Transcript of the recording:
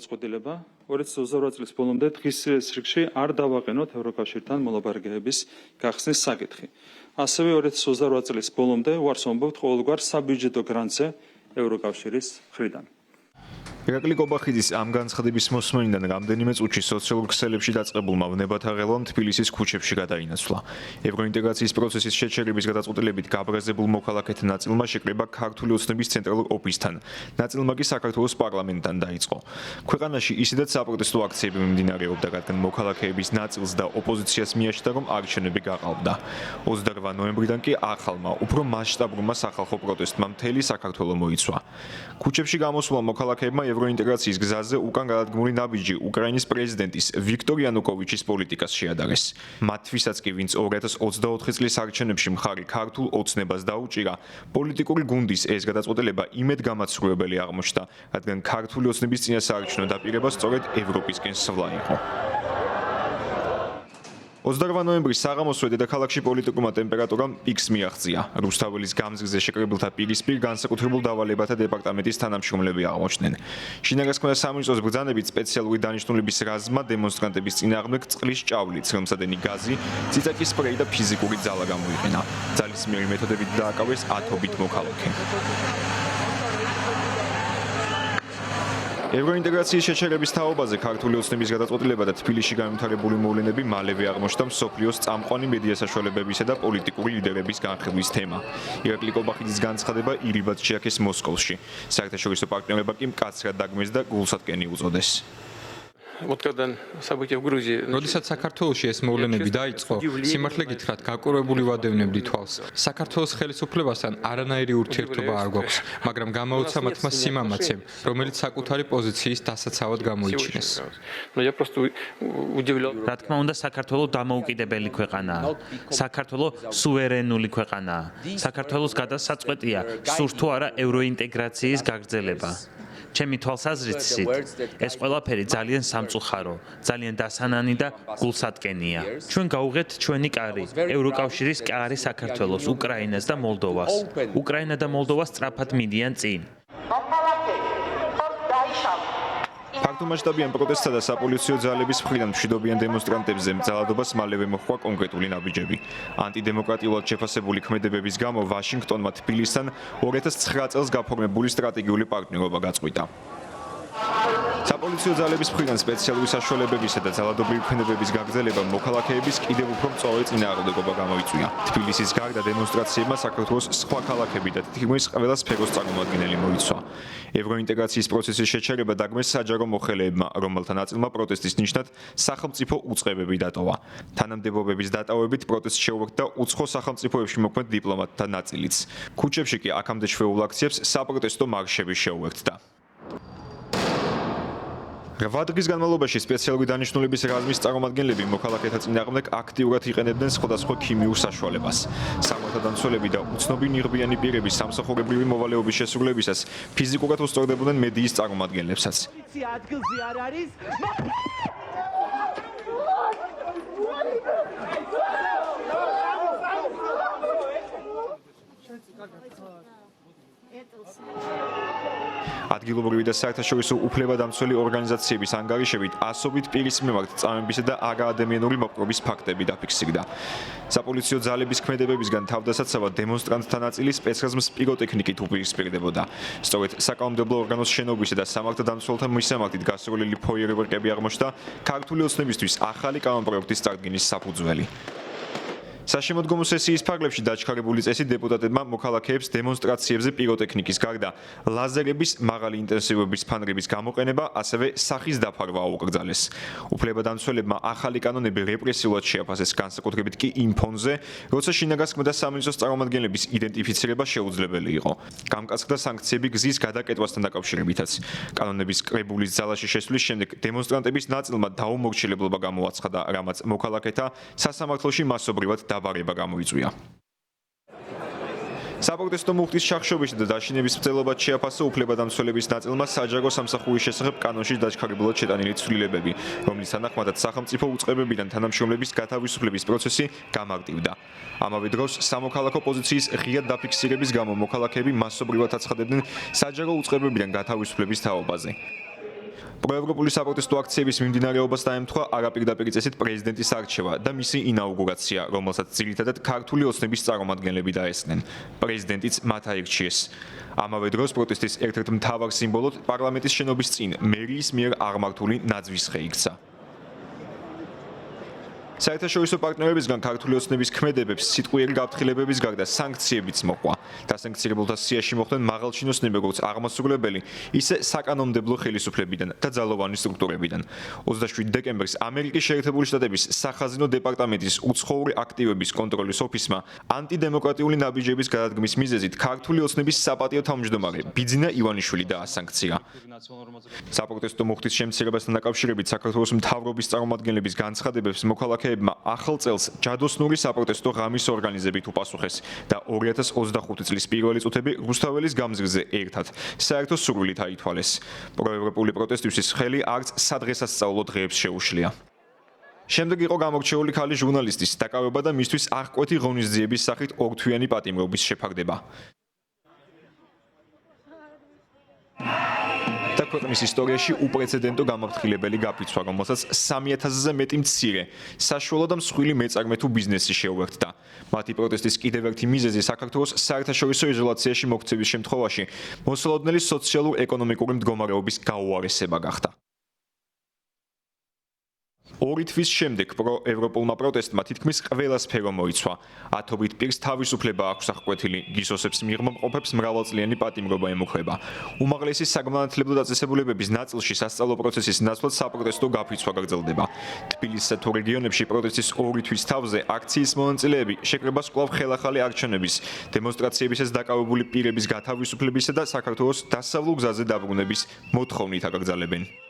Წყვეტილება 2028 წლის ბოლომდე დღის რიგში არ დავაყენოთ ევროკავშირთან მოლაპარაკებების გახსნის საკითხი. ასევე 2028 წლის ბოლომდე უარს ვამბობთ ყოველგვარ საბიუჯეტო გრანტზე ევროკავშირის მხრიდან. ირაკლი კობახიძის ამ განცხადების მოსმენიდან რამდენიმე წუთში სოციალურ ქსელებში დაწყებულმა ვნებათა ღელვამ თბილისის ქუჩებში გადაინაცვლა. ევროინტეგრაციის პროცესის შეჩერების გადაწყვეტილებით გაბრაზებულ მოქალაქეთა ნაწილმა შეკრება ქართული ოცნების ცენტრალურ ოფისთან, ნაწილმა კი საქართველოს პარლამენტთან დაიწყო. ქვეყანაში ისედაც საპროტესტო აქციები მიმდინარეობდა, რადგან მოქალაქეების ნაწილს და ოპოზიციას მიაჩნდა, რომ არჩევნები გაყალბდა. 28 ნოემბრიდან კი ახალმა, უფრო მასშტაბურმა სახალხო პროტესტმა მთელი საქართველო მოიცვა. ქუჩებში გამოსვლა მოქალაქეებმა ევროინტეგრაციის გზაზე უკან გადადგმული ნაბიჯი უკრაინის პრეზიდენტის ვიქტორ იანუკოვიჩის პოლიტიკას შეადარეს. მათთვისაც კი, ვინც 2024 წლის არჩევნებში მხარი ქართულ ოცნებას დაუჭირა, პოლიტიკური გუნდის ეს გადაწყვეტილება იმედგამაცრუებელი აღმოჩნდა, რადგან ქართული ოცნების წინასაარჩევნო დაპირება სწორედ ევროპისკენ სვლა იყო. 28 ნოემბრის საღამოსვე დედაქალაქში პოლიტიკურმა ტემპერატურამ პიკს მიაღწია. რუსთაველის გამზირზე შეკრებილთა პირისპირ განსაკუთრებულ დავალებათა დეპარტამენტის თანამშრომლები აღმოჩნდნენ. შინაგანსაკმათა სამინისტროს ბრძანებით სპეციალური დანიშნულების რაზმმა დემონსტრანტების წინააღმდეგ წყლის ჭავლი, ცხელმსადენი გაზი, ციცაკის სპრეი და ფიზიკური ძალა გამოიყენა. ძალისმიერი მეთოდებით დააკავეს ათობით მოქალაქე. ევროინტეგრაციის შეჩერების თაობაზე ქართული ოცნების გადაწყვეტილება და თბილისში განვითარებული მოვლენები მალევე აღმოჩნდა მსოფლიოს წამყვანი მედია საშუალებებისა და პოლიტიკური ლიდერების განხილვის თემა. ირაკლი კობახიძის განცხადება ირიბად შეაქეს მოსკოვში. საერთაშორისო პარტნიორობა კი მკაცრად დაგმეს და გულსატკენი უწოდეს. როდესაც საქართველოში ეს მოვლენები დაიწყო, სიმართლე გითხრათ, გაკვირვებული ვადევნებდი თვალს. საქართველოს ხელისუფლებასთან არანაირი ურთიერთობა არ გვაქვს, მაგრამ გამოუცა მათმა სიმამაცემ, რომელიც საკუთარი პოზიციის დასაცავად გამოიჩინეს. რა თქმა უნდა, საქართველოს დამოუკიდებელი ქვეყანაა. საქართველოს სუვერენული ქვეყანაა. საქართველოს გადასაწყვეტია, სურს თუ არა ევროინტეგრაციის გაგრძელება. ჩემი თვალსაზრისით, ეს ყველაფერი ძალიან სამწუხარო, ძალიან დასანანი და გულსატკენია. ჩვენ გავუღეთ ჩვენი კარი, ევროკავშირის კარი საქართველოს, უკრაინას და მოლდოვას. უკრაინა და მოლდოვა სწრაფად მიდიან წინ. ფართომასშტაბიან პროტესტსა და საპოლიციო ძალების მხრიდან მშვიდობიან დემონსტრანტებზე ძალადობას მალევე მოჰყვა კონკრეტული ნაბიჯები. ანტიდემოკრატიულად შეფასებული ქმედებების გამო ვაშინგტონმა თბილისთან 2009 წელს გაფორმებული სტრატეგიული პარტნიორობა გაწყვიტა. საპოლიციო ძალების მხრიდან სპეციალური საშუალებებისა და ძალადობრივი ქმედებების გაგრძელება მოქალაქეების კიდევ უფრო მწვავე წინააღმდეგობა გამოიწვია. თბილისის გარდა დემონსტრაციებმა საქართველოს სხვა ქალაქები და თითქმის ყველა სფეროს წარმომადგენელი მოიცვა. ევროინტეგრაციის პროცესის შეჩერება დაგმეს საჯარო მოხელეებმა, რომელთა ნაწილმა პროტესტის ნიშნად სახელმწიფო უწყებები დატოვა. თანამდებობების დატოვებით პროტესტს შეუერთდა უცხო სახელმწიფოებში მოქმედ დიპლომატთა ნაწილიც. ქუჩებში კი აქამდე ჩვეულ აქციებს საპროტესტო მარშები შეუერთდა. 8 დღის განმავლობაში სპეციალური დანიშნულების რაზმის წარმომადგენლები მოქალაქეთა წინააღმდეგ აქტიურად იყენებდნენ სხვადასხვა ქიმიურ საშუალებას. სამართალდამცველები და უცნობი ნიღბიანი პირების სამსახურებრივი მოვალეობის შესრულებისას ფიზიკურად უსწორდებოდნენ მედიის წარმომადგენლებსაც. ადგილობრივი და საერთაშორისო უფლებადამცველი ორგანიზაციების ანგარიშებით ასობით პირის მიმართ წამებისა და არაადამიანური მოპყრობის ფაქტები დაფიქსირდა. საპოლიციო ძალების ქმედებებისგან თავდასაცავად დემონსტრანტთა ნაწილი სპეცრაზმს პიროტექნიკით უპირისპირდებოდა. სწორედ საკანონმდებლო ორგანოს შენობისა და სამართალდამცველთა მისამართით გასროლილი ფოიერვერკები აღმოჩნდა ქართული ოცნებისთვის ახალი კანონპროექტის წარდგენის საფუძველი. საშემოდგომო სესიის ფარგლებში დაჩქარებული წესით დეპუტატებმა მოქალაქეებს დემონსტრაციებზე პიროტექნიკის გარდა ლაზერების მაღალი ინტენსივობის ფანრების გამოყენება, ასევე სახის დაფარვა აუკრძალეს. უფლებადამცველებმა ახალი კანონები რეპრესიულად შეაფასეს, განსაკუთრებით კი იმ ფონზე, როცა შინაგანსაკმათა სამინისტროს წარმომადგენლების იდენტიფიცირება შეუძლებელი იყო. გამკაცრდა სანქციები გზის გადაკეტვასთან დაკავშირებითაც. კანონების კრებულის ძალაში შესვლის შემდეგ დემონსტრანტების ნაწილმა დაუმორჩილებლობა გამოაცხადა, რამაც მოქალაქეთა სასამართლოში მასობრივად დაბარება გამოიწვია. საპროტესტო მუხტის ჩახშობისა და დაშინების მცდელობად შეაფასა უფლებადამცველების ნაწილმა საჯარო სამსახურის შესახებ კანონში დაჩქარებულად შეტანილი ცვლილებები, რომლის თანახმადაც სახელმწიფო უწყებებიდან თანამშრომლების გათავისუფლების პროცესი გამარტივდა. ამავე დროს სამოქალაქო პოზიციის ღიად დაფიქსირების გამო მოქალაქეები მასობრივად აცხადებდნენ საჯარო უწყებებიდან გათავისუფლების თაობაზე. პროევროპული საპროტესტო აქციების მიმდინარეობას დაემთხვა არაპირდაპირი წესით პრეზიდენტის არჩევა და მისი ინაუგურაცია, რომელსაც ძირითადად ქართული ოცნების წარმომადგენლები დაესწრნენ. პრეზიდენტიც მათ აირჩიეს. ამავე დროს პროტესტის ერთ-ერთ მთავარ სიმბოლოდ პარლამენტის შენობის წინ მერიის მიერ აღმართული ნაძვის ხე იქცა. საერთაშორისო პარტნიორებისგან ქართული ოცნების ქმედებებს სიტყვიერი გაფრთხილებების გარდა სანქციებიც მოყვა. დასანქცირებულთა სიაში მოხვდნენ მაღალჩინოსნები, როგორც აღმასრულებელი, ისე საკანონმდებლო ხელისუფლებიდან და ძალოვანი სტრუქტურებიდან. 27 დეკემბერს ამერიკის შეერთებული შტატების სახაზინო დეპარტამენტის უცხოური აქტივების კონტროლის ოფისმა ანტიდემოკრატიული ნაბიჯების გადადგმის მიზეზით ქართული ოცნების საპატიო თავმჯდომარე ბიძინა ივანიშვილი დაასანქცია. საპროტესტო მუხტის შემცირებასთან დაკავშირებით საქართველოს მთავრობის წარმომადგენლების განცხადებებს მოქალაქეებმა ახალ წელს ჯადოსნური საპროტესტო ღამის ორგანიზებით უპასუხეს და 2025 წლის პირველი წუთები რუსთაველის გამზირზე ერთად საერთო სურვილით აითვალეს. პროევროპული პროტესტისთვის ხელი არც სადღესასწაულო დღეებს შეუშლია. შემდეგ იყო გამორჩეული ქალი ჟურნალისტის დაკავება და მისთვის აღკვეთი ღონისძიების სახით ორთვიანი პატიმრობის შეფარდება. და ქვეყნის ისტორიაში უპრეცედენტო გამაფრთხილებელი გაფრთხილება, რომელსაც 3000-ზე მეტი მცირე, საშუალო და მსხვილი მეწარმე თუ ბიზნესი შეუერთდა. მათი პროტესტის კიდევ ერთი მიზეზი საქართველოს საერთაშორისო იზოლაციაში მოქცევის შემთხვევაში მოსალოდნელი სოციალურ-ეკონომიკური მდგომარეობის გაუარესება გახდა. 2 თვის შემდეგ პროევროპულმა პროტესტმა თითქმის ყველა სფერო მოიცვა. ათობით პირს თავისუფლება აქვს აღკვეთილი, გისოსებს მიღმომყოფებს მრავალწლიანი პატიმრობა ემუქრება. უმაღლესი საგანმანათლებლო დაწესებულებების ნაწილში სასწავლო პროცესის ნაცვლად საპროტესტო გაფრთხილება გაგრძელდება. თბილისსა თუ რეგიონებში პროტესტის 2 თვის თავზე აქციის მონაწილეები შეკრებას კვლავ ხელახალი არჩევნების, დემონსტრაციებისას დაკავებული პირების გათავისუფლებისა და საქართველოს დასავლურ გზაზე დაბრუნების მოთხოვნით აკრძალებენ.